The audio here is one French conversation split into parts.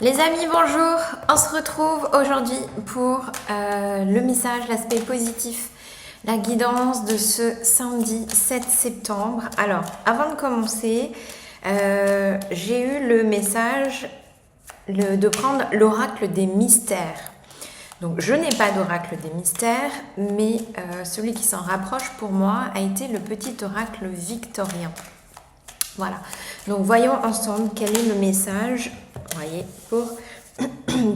Les amis, bonjour! On se retrouve aujourd'hui pour le message, l'aspect positif, la guidance de ce samedi 7 septembre. Alors, avant de commencer, j'ai eu le message de prendre l'oracle des mystères. Donc, je n'ai pas d'oracle des mystères, mais celui qui s'en rapproche pour moi a été le petit oracle victorien. Voilà, donc voyons ensemble quel est le message, voyez, pour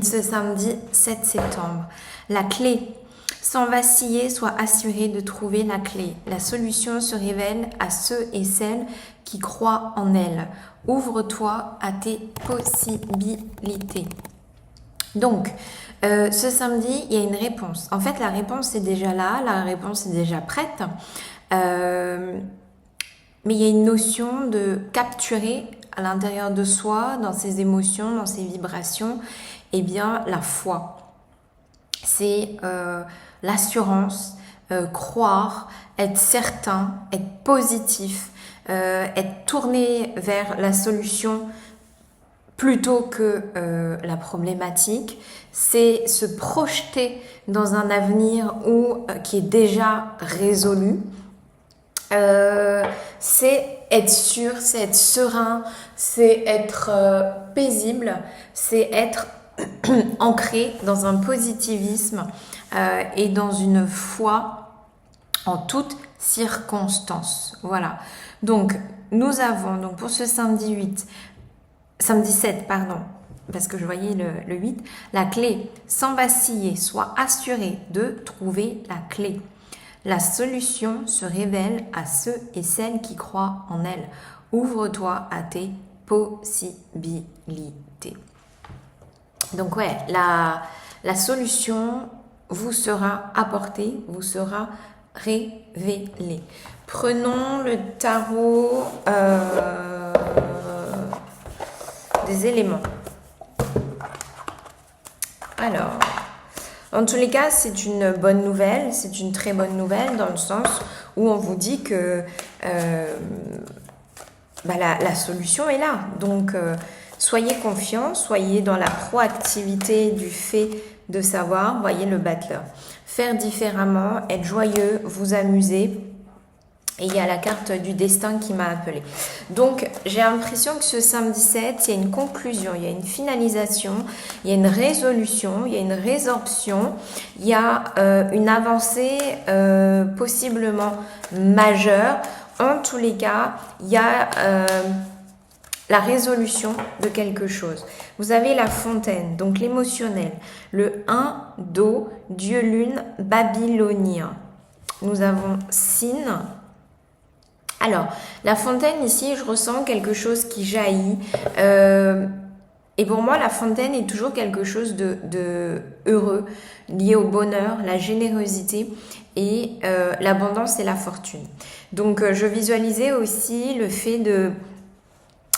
ce samedi 7 septembre. La clé. Sans vaciller, sois assuré de trouver la clé. La solution se révèle à ceux et celles qui croient en elle. Ouvre-toi à tes possibilités. Donc, ce samedi, il y a une réponse. En fait, la réponse est déjà là, la réponse est déjà prête. Mais il y a une notion de capturer à l'intérieur de soi, dans ses émotions, dans ses vibrations, eh bien la foi. C'est l'assurance, croire, être certain, être positif, être tourné vers la solution plutôt que la problématique. C'est se projeter dans un avenir qui est déjà résolu. C'est être sûr, c'est être serein, c'est être paisible, c'est être ancré dans un positivisme et dans une foi en toutes circonstances. Voilà. Donc, nous avons donc pour ce samedi 7, pardon, parce que je voyais le 8, la clé. Sans vaciller, sois assuré de trouver la clé. La solution se révèle à ceux et celles qui croient en elle. Ouvre-toi à tes possibilités. Donc ouais, la solution vous sera apportée, vous sera révélée. Prenons le tarot des éléments. Alors... En tous les cas, c'est une bonne nouvelle, c'est une très bonne nouvelle dans le sens où on vous dit que la solution est là. Donc, soyez confiants, soyez dans la proactivité du fait de savoir, voyez le battleur. Faire différemment, être joyeux, vous amuser. Et il y a la carte du destin qui m'a appelée. Donc, j'ai l'impression que ce samedi 7, il y a une conclusion, il y a une finalisation, il y a une résolution, il y a une résorption, il y a une avancée possiblement majeure. En tous les cas, il y a la résolution de quelque chose. Vous avez la fontaine, donc l'émotionnel, le 1, Do, Dieu lune, babylonien. Nous avons Sin. Alors, la fontaine ici, je ressens quelque chose qui jaillit. Et pour moi, la fontaine est toujours quelque chose de heureux, lié au bonheur, la générosité et l'abondance et la fortune. Donc, je visualisais aussi le fait de...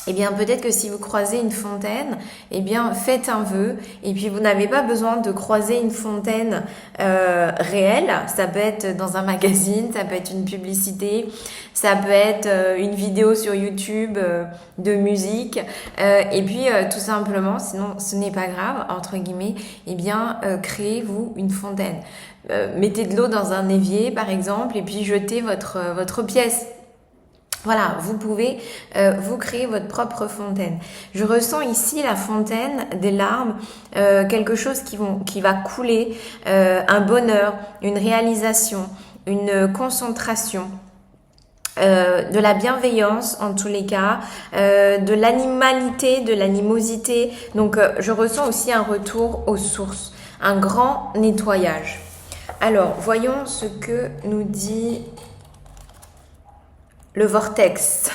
Eh bien, peut-être que si vous croisez une fontaine, eh bien, faites un vœu. Et puis, vous n'avez pas besoin de croiser une fontaine réelle. Ça peut être dans un magazine, ça peut être une publicité, ça peut être une vidéo sur YouTube de musique. Et puis, tout simplement, sinon, ce n'est pas grave, entre guillemets, eh bien, créez-vous une fontaine. Mettez de l'eau dans un évier, par exemple, et puis jetez votre pièce. Voilà, vous pouvez vous créer votre propre fontaine. Je ressens ici la fontaine des larmes, quelque chose qui va couler, un bonheur, une réalisation, une concentration. De la bienveillance en tous les cas, de l'animalité, de l'animosité. Donc je ressens aussi un retour aux sources, un grand nettoyage. Alors voyons ce que nous dit le vortex.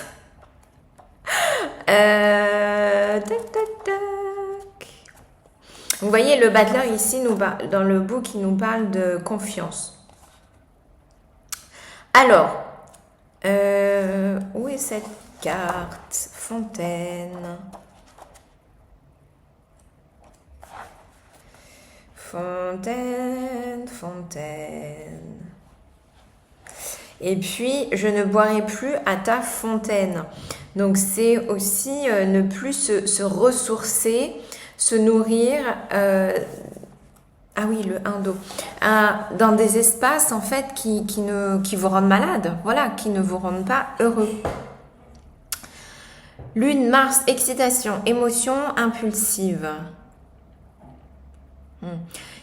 Tac, tac, tac. Vous voyez, le battleur ici, dans le book, il nous parle de confiance. Alors, où est cette carte? Fontaine. Fontaine, fontaine. Et puis, je ne boirai plus à ta fontaine. Donc, c'est aussi ne plus se ressourcer se nourrir, ah oui, le indo, dans des espaces en fait qui vous rendent malade, voilà, qui ne vous rendent pas heureux. Lune, Mars, excitation, émotion impulsive.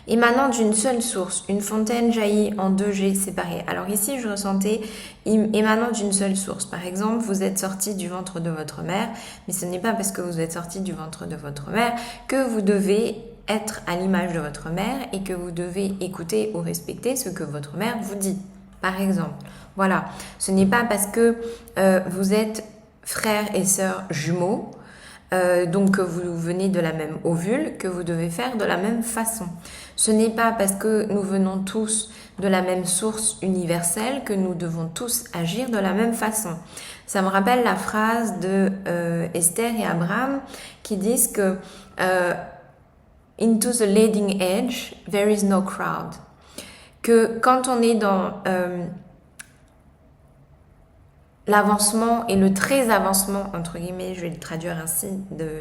Émanant d'une seule source, une fontaine jaillit en 2G séparés. Alors ici, je ressentais émanant d'une seule source. Par exemple, vous êtes sorti du ventre de votre mère, mais ce n'est pas parce que vous êtes sorti du ventre de votre mère que vous devez être à l'image de votre mère et que vous devez écouter ou respecter ce que votre mère vous dit. Par exemple, voilà. Ce n'est pas parce que vous êtes frères et sœurs jumeaux, donc que vous venez de la même ovule, que vous devez faire de la même façon. Ce n'est pas parce que nous venons tous de la même source universelle que nous devons tous agir de la même façon. Ça me rappelle la phrase de Esther et Abraham qui disent que into the leading edge, there is no crowd. Que quand on est dans l'avancement et le très avancement, entre guillemets, je vais le traduire ainsi,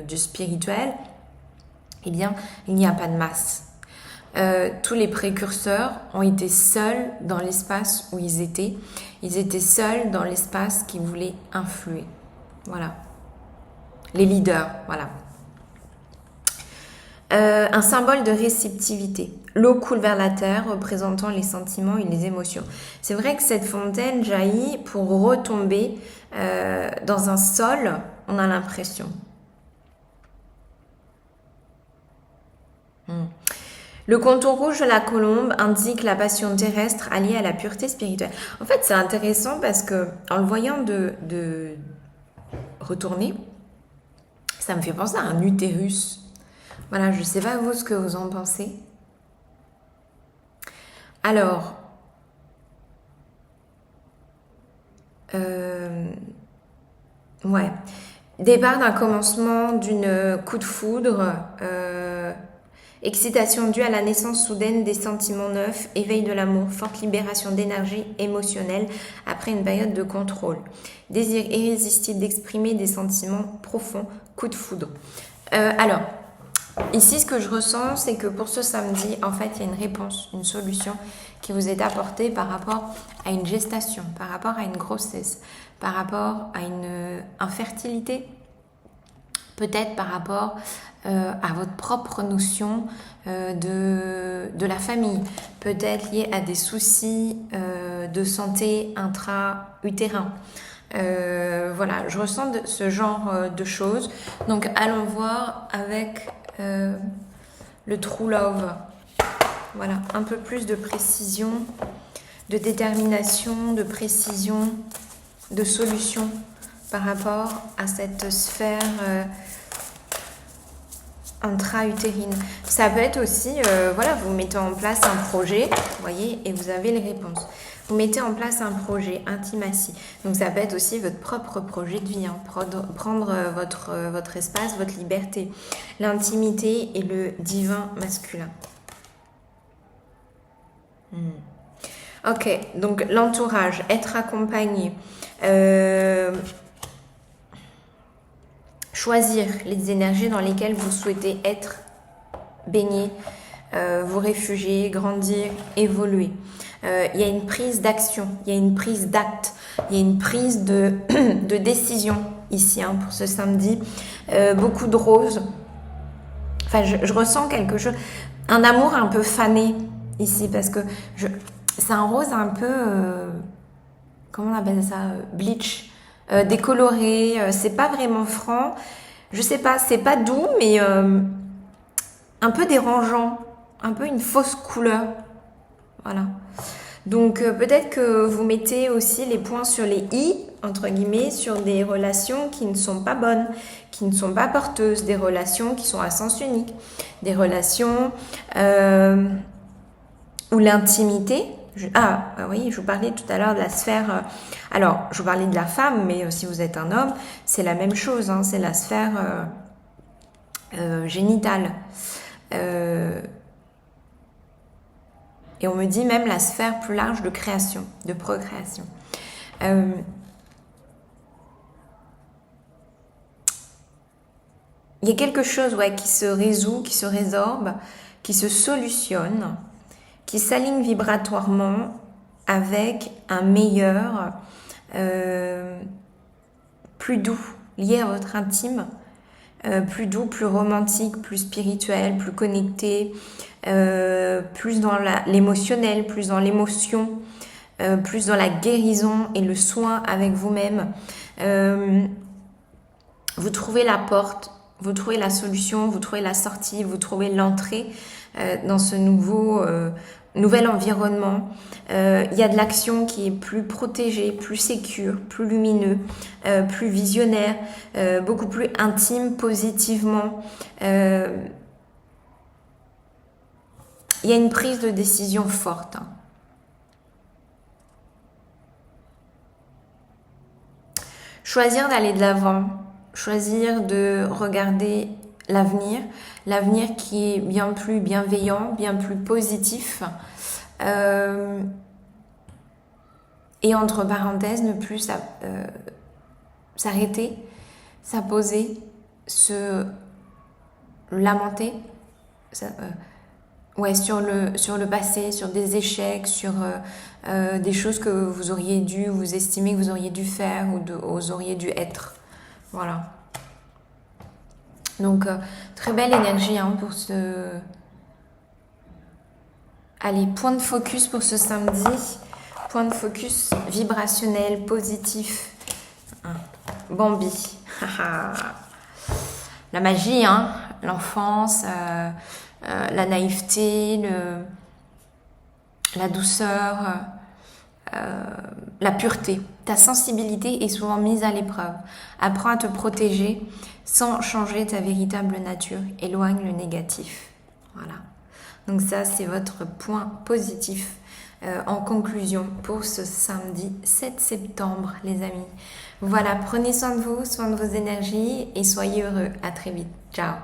du spirituel, eh bien, il n'y a pas de masse. Tous les précurseurs ont été seuls dans l'espace où ils étaient. Ils étaient seuls dans l'espace qui voulait influer. Voilà. Les leaders, voilà. Un symbole de réceptivité. L'eau coule vers la terre, représentant les sentiments et les émotions. C'est vrai que cette fontaine jaillit pour retomber dans un sol, on a l'impression. Le contour rouge de la colombe indique la passion terrestre alliée à la pureté spirituelle. En fait, c'est intéressant parce que en le voyant de retourner, ça me fait penser à un utérus. Voilà, je ne sais pas vous ce que vous en pensez. Alors, ouais, départ d'un commencement d'une coup de foudre, excitation due à la naissance soudaine des sentiments neufs, éveil de l'amour, forte libération d'énergie émotionnelle après une période de contrôle, désir irrésistible d'exprimer des sentiments profonds, coup de foudre. Alors, ici, ce que je ressens, c'est que pour ce samedi, en fait, il y a une réponse, une solution qui vous est apportée par rapport à une gestation, par rapport à une grossesse, par rapport à une infertilité, peut-être par rapport à votre propre notion de la famille, peut-être lié à des soucis de santé intra-utérin. Voilà, je ressens ce genre de choses. Donc, allons voir avec le True Love. Voilà, un peu plus de précision, de détermination, de précision, de solution par rapport à cette sphère intra-utérine. Ça peut être aussi, voilà, vous mettez en place un projet, vous voyez, et vous avez les réponses. Vous mettez en place un projet, intimacy. Donc ça peut être aussi votre propre projet de vie, hein. Prendre votre espace, votre liberté, l'intimité et le divin masculin. Ok, donc l'entourage, être accompagné, choisir les énergies dans lesquelles vous souhaitez être baigné, vous réfugier, grandir, évoluer. Il y a une prise d'action, il y a une prise d'acte, il y a une prise de décision ici, hein, pour ce samedi. Beaucoup de roses. Enfin, je ressens quelque chose, un amour un peu fané ici, parce que c'est un rose un peu, comment on appelle ça, bleach, décoloré, c'est pas vraiment franc, je sais pas, c'est pas doux, mais un peu dérangeant, un peu une fausse couleur, voilà. Donc peut-être que vous mettez aussi les points sur les i, entre guillemets, sur des relations qui ne sont pas bonnes, qui ne sont pas porteuses, des relations qui sont à sens unique, des relations où l'intimité, oui, je vous parlais tout à l'heure de la sphère, alors je vous parlais de la femme, mais si vous êtes un homme, c'est la même chose, hein, c'est la sphère génitale. Et on me dit même la sphère plus large de création, de procréation. Il il y a quelque chose qui se résout, qui se résorbe, qui se solutionne, qui s'aligne vibratoirement avec un meilleur, plus doux, lié à votre intime, plus doux, plus romantique, plus spirituel, plus connecté, plus dans l'émotionnel, plus dans l'émotion, plus dans la guérison et le soin avec vous-même. Vous trouvez la porte, vous trouvez la solution, vous trouvez la sortie, vous trouvez l'entrée dans ce nouvel environnement. Il y a de l'action qui est plus protégée, plus sécure, plus lumineux, plus visionnaire, beaucoup plus intime positivement. Il y a une prise de décision forte. Choisir d'aller de l'avant, choisir de regarder l'avenir qui est bien plus bienveillant, bien plus positif. Et entre parenthèses, ne plus s'arrêter, s'apposer, se lamenter sur le passé, sur des échecs, sur des choses que vous auriez dû, vous estimez que vous auriez dû faire ou vous auriez dû être. Voilà. Donc, très belle énergie pour ce... Allez, point de focus pour ce samedi. Point de focus vibrationnel, positif. Bambi. La magie, l'enfance, la naïveté, la douceur, la pureté. Ta sensibilité est souvent mise à l'épreuve. Apprends à te protéger sans changer ta véritable nature. Éloigne le négatif. Voilà. Donc ça, c'est votre point positif en conclusion pour ce samedi 7 septembre, les amis. Voilà, prenez soin de vous, soin de vos énergies et soyez heureux. À très vite. Ciao.